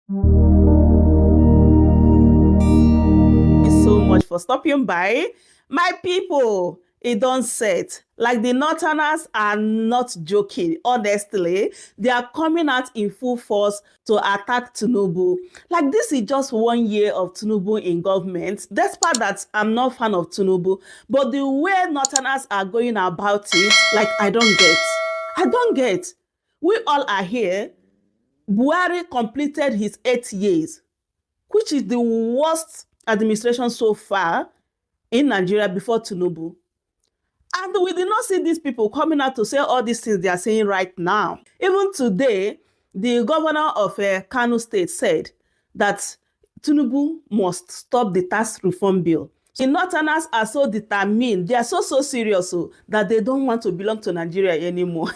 So much for stopping by. My people, it don't set. Like the Northerners are not joking. Honestly, they are coming out in full force to attack Tinubu. Like this is just 1 year of Tinubu in government. Despite that, I'm not fan of Tinubu, but the way Northerners are going about it, like I don't get. I don't get. We all are here. Buhari completed his 8 years, which is the worst administration so far in Nigeria before Tinubu. And we did not see these people coming out to say all these things they are saying right now. Even today, the governor of Kano State said that Tinubu must stop the tax reform bill. The Northerners are so determined, they are so serious that they don't want to belong to Nigeria anymore.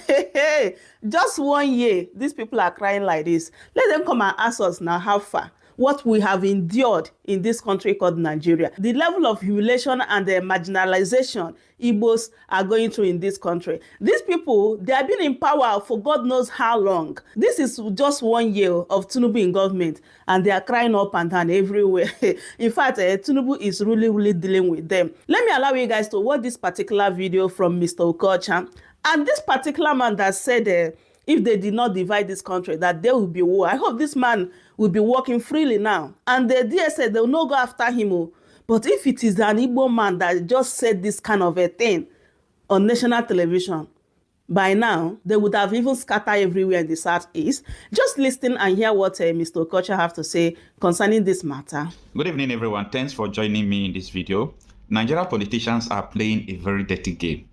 Just 1 year, these people are crying like this. Let them come and ask us now how far. What we have endured in this country called Nigeria. The level of humiliation and the marginalization Igbos are going through in this country. These people, they have been in power for God knows how long. This is just 1 year of Tinubu in government, and they are crying up and down everywhere. In fact, Tinubu is really dealing with them. Let me allow you guys to watch this particular video from Mr. Okocha. And this particular man that said if they did not divide this country, that there will be war. I hope this man will be walking freely now. And the DSA, they will not go after him. But if it is an Igbo man that just said this kind of a thing on national television, by now, they would have even scattered everywhere in the Southeast. Just listen and hear what Mr. Okocha have to say concerning this matter. Good evening, everyone. Thanks for joining me in this video. Nigerian politicians are playing a very dirty game.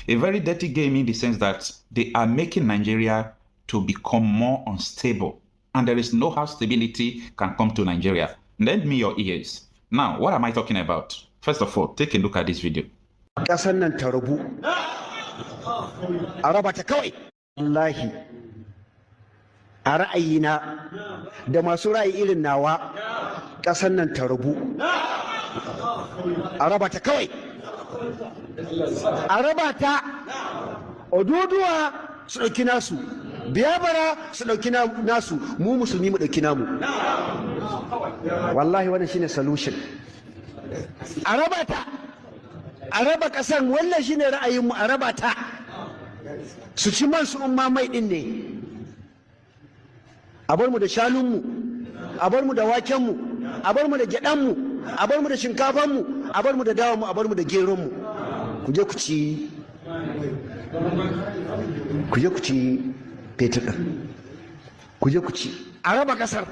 A very dirty game in the sense that they are making Nigeria to become more unstable. And there is no how stability can come to Nigeria. Lend me your ears. Now, what am I talking about? First of all, take a look at this video. Ƙasar nan ta rabu. A raba ta kawai. Wallahi. A ra'ayina da masu ra'ayi irin nawa, ƙasar nan ta rabu. A raba ta kawai. A raba ta. Oduduwa su ɗauki nasu. Biyabara su ɗauki nasu. Mu musulmi mu ɗauki namu. Wallahi wannan shine solution. A raba ta. A raba ƙasar, wannan shine ra'ayinmu, a raba ta. Su ci man su umma mai ɗin ne. A bar mu da shanunmu, a bar mu da wakenmu, a bar mu da gyaɗanmu, a bar mu da shinkafanmu, a bar mu da dawanmu, a bar mu da geronmu. Ku je ku ci fetur ɗin. Ku je ku ci. A raba ƙasar.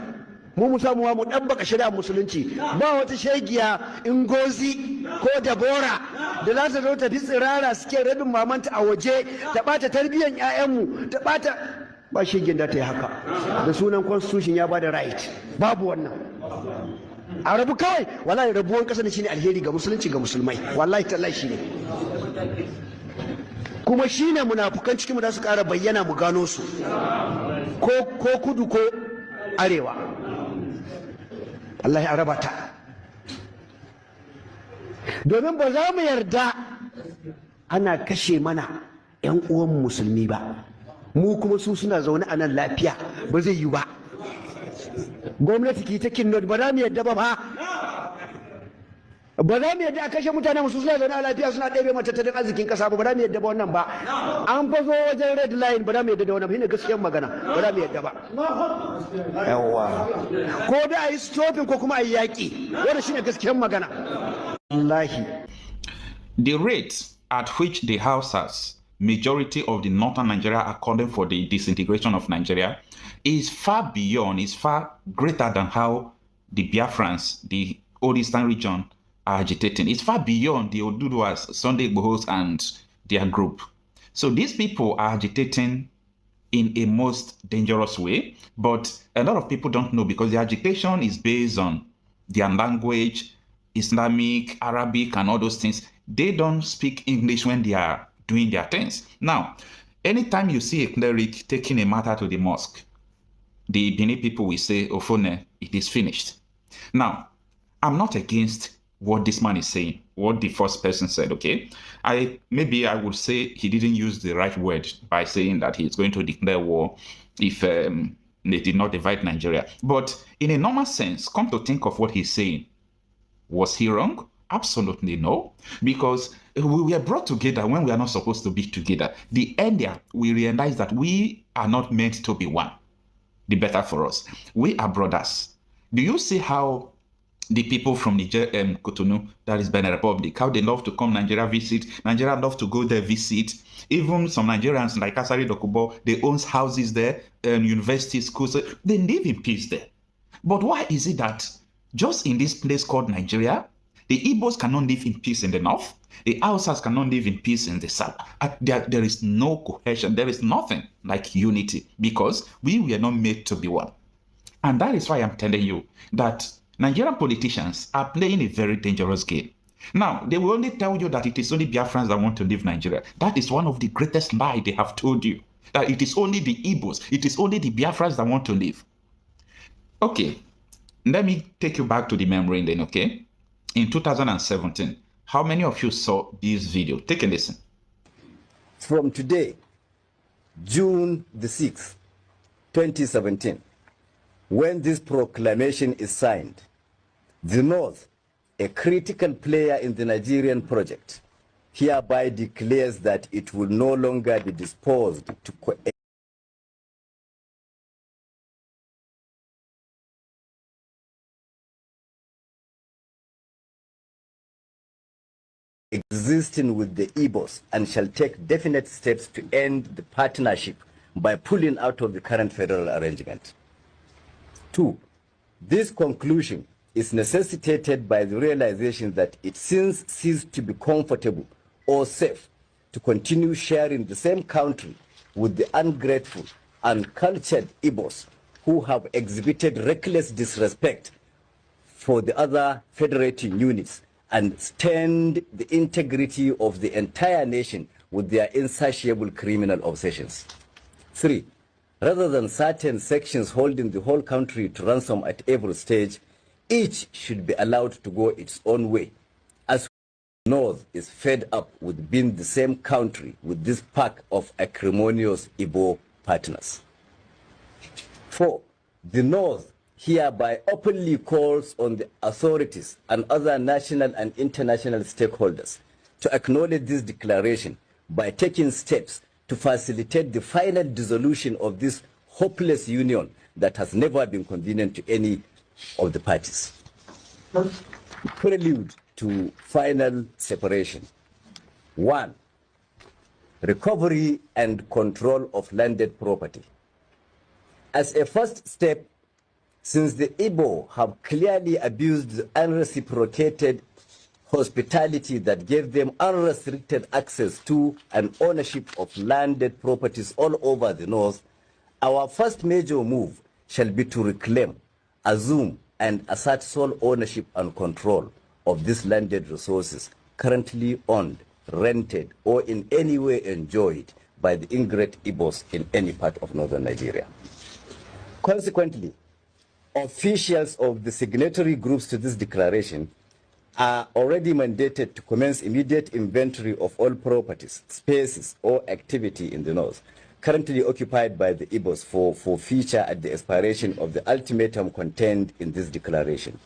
Mu samu mu ɗabbaka shari'ar musulunci. Ba wata shegiya Ngozi ko Dabora da za ta zo ta fi tsirara suke rabin mamanta a waje ta ɓata tarbiyyar 'ya'yanmu, ta ɓata, ba shegin da ta yi haka da sunan constitution ya bada right. Babu wannan. A rabu kawai. Wallahi rabuwan ƙasa ne shine alheri ga musulunci, ga musulmai. Wallahi tallahi shine. Kuma shine munafukan cikin mu da su ƙara bayyana mu gano su. Ko kudu ko arewa. Allah ya raba ta. Domin ba za mu yarda ana kashe mana 'yan uwan musulmi ba. Mu kuma su suna zaune a nan lafiya, ba zai yi ba. Gwamnati ki ta kinnot, ba za mu yarda ba ba. Ba za mu yarda a kashe mutane musu suna zaune a lafiya suna ɗebe matattalin arzikin ƙasa ba. Ba za mu yarda ba wannan ba. An fa zo wajen red line, ba za mu yarda da wannan ba. Shine gaskiyar magana. Ba za mu yarda ba. Yawwa. Ko da a yi stopping ko kuma a yi yaƙi. Wannan shine gaskiyar magana. Wallahi. The rate at which the Hausas, majority of the northern Nigeria, are calling for the disintegration of Nigeria is far beyond, is far greater than how the Biafrans, the old eastern region, are agitating. It's far beyond the Oduduwas, Sunday Igbohos, and their group. So these people are agitating in a most dangerous way, but a lot of people don't know because the agitation is based on their language, Islamic, Arabic, and all those things. They don't speak English when they are doing their things. Now, anytime you see a cleric taking a matter to the mosque, the Benin people will say, Ofone, it is finished. Now, I'm not against what this man is saying, what the first person said, okay? Maybe I would say he didn't use the right word by saying that he's going to declare war if They did not divide Nigeria. But in a normal sense, come to think of what he's saying, was he wrong? Absolutely no. Because we were brought together when we are not supposed to be together. The earlier we realize that we are not meant to be one, the better for us. We are brothers. Do you see how the people from Niger, Cotonou, that is Benin Republic, how they love to come Nigeria visit? Nigeria love to go there visit. Even some Nigerians like Asari Dokubo, they own houses there, university schools. They live in peace there. But why is it that just in this place called Nigeria, the Igbos cannot live in peace in the north, the Hausas cannot live in peace in the south? There is no cohesion. There is nothing like unity because we were not made to be one. And that is why I'm telling you that Nigerian politicians are playing a very dangerous game. Now, they will only tell you that it is only Biafrans that want to leave Nigeria. That is one of the greatest lies they have told you. That it is only the Igbos, it is only the Biafrans that want to leave. Okay, let me take you back to the memory then, okay? In 2017, how many of you saw this video? Take a listen. From today, June the 6th, 2017, when this proclamation is signed, the North, a critical player in the Nigerian project, hereby declares that it will no longer be disposed to existing with the Igbos and shall take definite steps to end the partnership by pulling out of the current federal arrangement. 2. This conclusion is necessitated by the realization that it since ceased to be comfortable or safe to continue sharing the same country with the ungrateful, uncultured Igbos who have exhibited reckless disrespect for the other federating units and stained the integrity of the entire nation with their insatiable criminal obsessions. 3. Rather than certain sections holding the whole country to ransom at every stage, each should be allowed to go its own way, as the North is fed up with being the same country with this pack of acrimonious Igbo partners. 4. The North hereby openly calls on the authorities and other national and international stakeholders to acknowledge this declaration by taking steps to facilitate the final dissolution of this hopeless union that has never been convenient to any of the parties. Prelude to final separation. 1. Recovery and control of landed property. As a first step, since the Igbo have clearly abused the unreciprocated hospitality that gave them unrestricted access to and ownership of landed properties all over the North, our first major move shall be to reclaim, assume, and assert sole ownership and control of these landed resources currently owned, rented, or in any way enjoyed by the ingrate Igbos in any part of northern Nigeria. Consequently, officials of the signatory groups to this declaration are already mandated to commence immediate inventory of all properties, spaces, or activity in the North currently occupied by the Igbos for future at the expiration of the ultimatum contained in this declaration.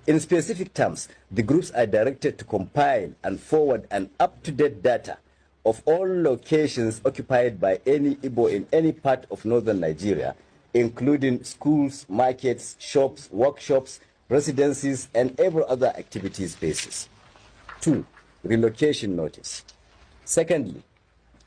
In specific terms, the groups are directed to compile and forward an up-to-date data of all locations occupied by any Igbo in any part of northern Nigeria, including schools, markets, shops, workshops, residencies, and every other activity spaces. 2. Relocation notice. Secondly,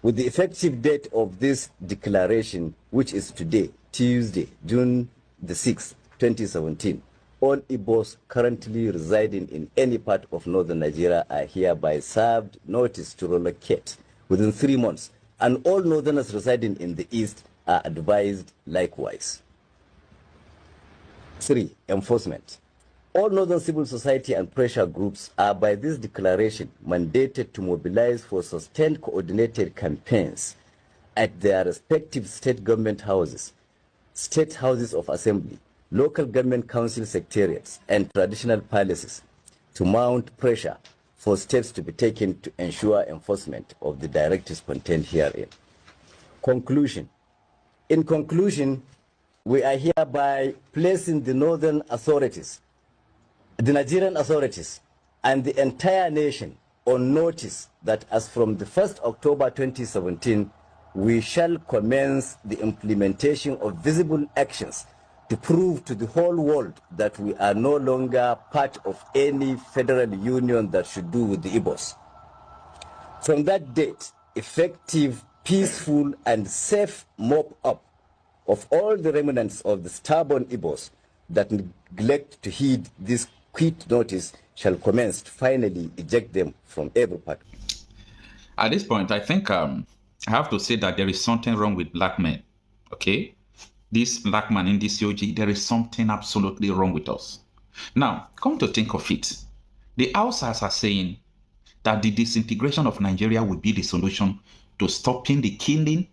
with the effective date of this declaration, which is today, Tuesday, June the 6th, 2017, all Igbos currently residing in any part of northern Nigeria are hereby served notice to relocate within 3 months, and all northerners residing in the east are advised likewise. 3. Enforcement. All northern civil society and pressure groups are by this declaration mandated to mobilize for sustained coordinated campaigns at their respective state government houses, state houses of assembly, local government council secretariats, and traditional palaces to mount pressure for steps to be taken to ensure enforcement of the directives contained herein. Conclusion. In conclusion, we are hereby placing the northern authorities, the Nigerian authorities, and the entire nation on notice that as from the 1st October 2017, we shall commence the implementation of visible actions to prove to the whole world that we are no longer part of any federal union that should do with the Igbos. From that date, effective, peaceful, and safe mop-up of all the remnants of the stubborn Igbos that neglect to heed this quit notice shall commence to finally eject them from every part. At this point, I think I have to say that there is something wrong with black men. Okay? This black man in this COG, there is something absolutely wrong with us. Now, come to think of it, the outsiders are saying that the disintegration of Nigeria will be the solution to stopping the killing,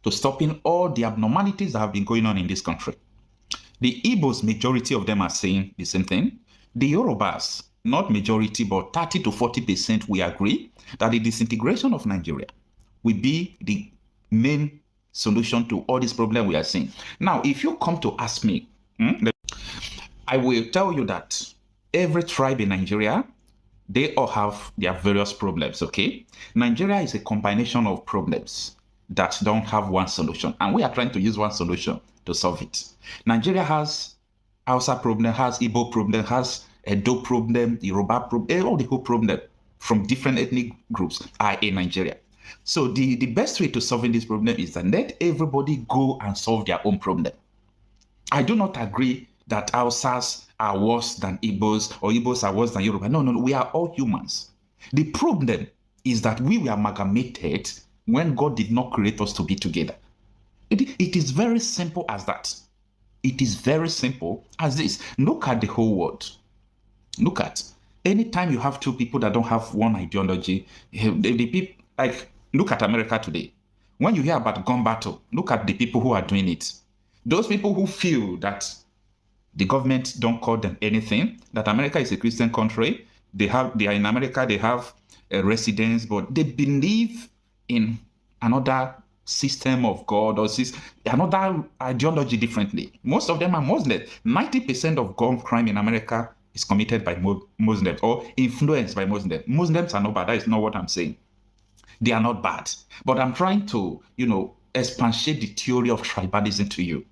to stopping all the abnormalities that have been going on in this country. The Igbos, majority of them are saying the same thing. The Yorubas, not majority, but 30 to 40%, we agree that the disintegration of Nigeria will be the main solution to all these problems we are seeing. Now, if you come to ask me, I will tell you that every tribe in Nigeria, they all have their various problems, okay? Nigeria is a combination of problems that don't have one solution, and we are trying to use one solution to solve it. Nigeria has Hausa problem, has Igbo problem, has Edo problem, Yoruba problem, all the whole problem from different ethnic groups are in Nigeria. So the best way to solving this problem is that let everybody go and solve their own problem. I do not agree that Hausas are worse than Igbos or Igbos are worse than Yoruba. No, we are all humans. The problem is that we were amalgamated when God did not create us to be together. It is very simple as that. It is very simple as this. Look at the whole world. Look at anytime you have two people that don't have one ideology, the people, like, look at America today. When you hear about gun battle, look at the people who are doing it. Those people who feel that the government don't call them anything, that America is a Christian country, they are in America, they have a residence, but they believe in another system of God or another ideology differently. Most of them are Muslims. 90% of gun crime in America is committed by Muslims or influenced by Muslims. Muslims are not bad. That is not what I'm saying. They are not bad. But I'm trying to, expatiate the theory of tribalism to you.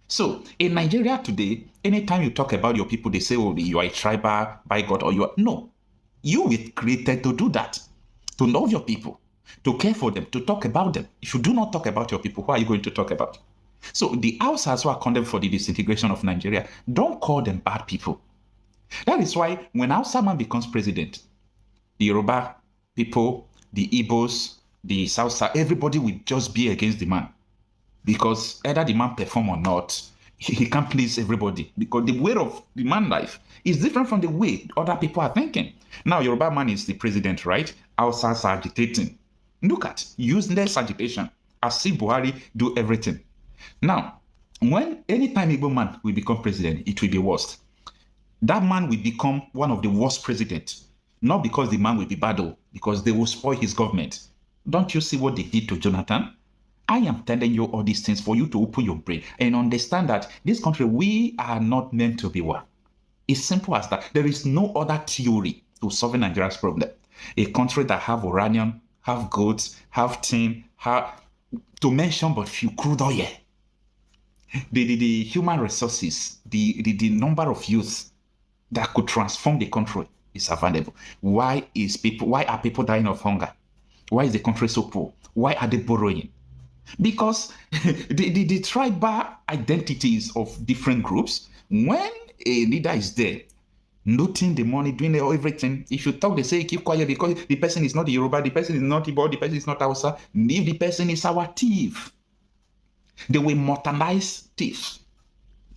So in Nigeria today, anytime you talk about your people, they say, oh, you are a tribal by God, or you are. No, you were created to do that, to love your people, to care for them, to talk about them. If you do not talk about your people, who are you going to talk about? So the outsiders who are condemned for the disintegration of Nigeria, don't call them bad people. That is why when Hausa man becomes president, the Yoruba people, the Igbos, the South, everybody will just be against the man. Because either the man perform or not, he can't please everybody. Because the way of the man life is different from the way other people are thinking. Now, Yoruba man is the president, right? Hausas are agitating. Look at useless agitation. As if Buhari do everything. Now, anytime Igbo man will become president, it will be worse. That man will become one of the worst presidents. Not because the man will be bad, because they will spoil his government. Don't you see what they did to Jonathan? I am telling you all these things for you to open your brain and understand that this country, we are not meant to be one. It's simple as that. There is no other theory to solving Nigeria's problem. A country that have uranium, have goats, have tin, to mention but few crude oil. The human resources, the number of youth that could transform the country is available. Why are people dying of hunger? Why is the country so poor? Why are they borrowing? Because the tribal identities of different groups, when a leader is there, looting the money, doing everything, if you talk, they say keep quiet because the person is not the Yoruba, the person is not Igbo, the person is not Hausa. If the person is our thief, they will modernize thieves.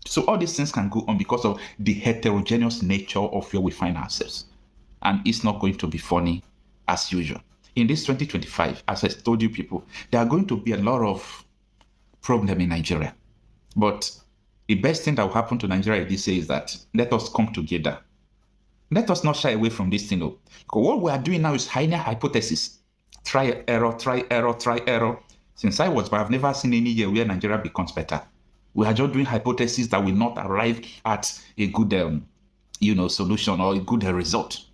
So all these things can go on because of the heterogeneous nature of where we find ourselves. And it's not going to be funny as usual. In this 2025, as I told you people, there are going to be a lot of problems in Nigeria. But the best thing that will happen to Nigeria this year is that let us come together. Let us not shy away from this thing. Because what we are doing now is higher hypothesis. Try error, try error, try error. Since I was born, I've never seen any year where Nigeria becomes better. We are just doing hypotheses that will not arrive at a good, solution or a good result.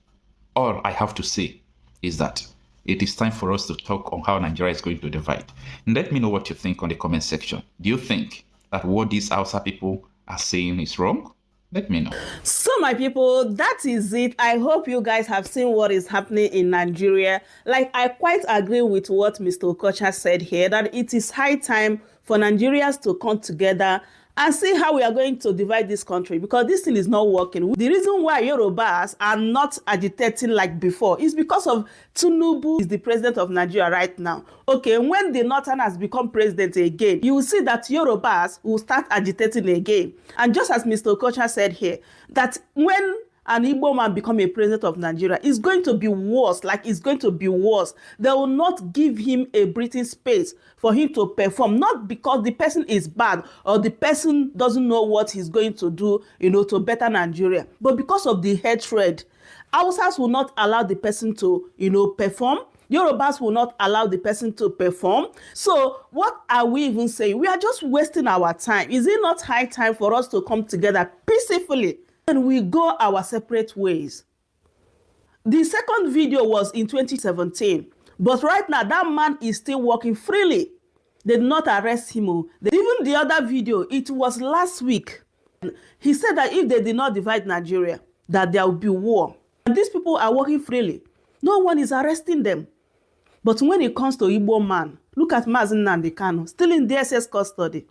All I have to say is that it is time for us to talk on how Nigeria is going to divide. And let me know what you think on the comment section. Do you think that what these Hausa people are saying is wrong? Let me know. So my people, that is it. I hope you guys have seen what is happening in Nigeria. Like, I quite agree with what Mr. Okocha said here, that it is high time for Nigerians to come together and see how we are going to divide this country, because this thing is not working. The reason why Yorubas are not agitating like before is because of Tinubu is the president of Nigeria right now. Okay, when the Northern has become president again, you will see that Yorubas will start agitating again. And just as Mr. Okocha said here, that when an Igbo man become a president of Nigeria, it's going to be worse. Like, it's going to be worse. They will not give him a breathing space for him to perform, not because the person is bad or the person doesn't know what he's going to do, to better Nigeria, but because of the hatred. Hausas will not allow the person to, perform. Yorubas will not allow the person to perform. So what are we even saying? We are just wasting our time. Is it not high time for us to come together peacefully and we go our separate ways? The second video was in 2017, but right now that man is still working freely. They did not arrest him. Even the other video, it was last week. He said that if they did not divide Nigeria, that there will be war. And these people are working freely. No one is arresting them. But when it comes to Igbo man, look at Mazi Nnamdi Kanu, still in DSS custody.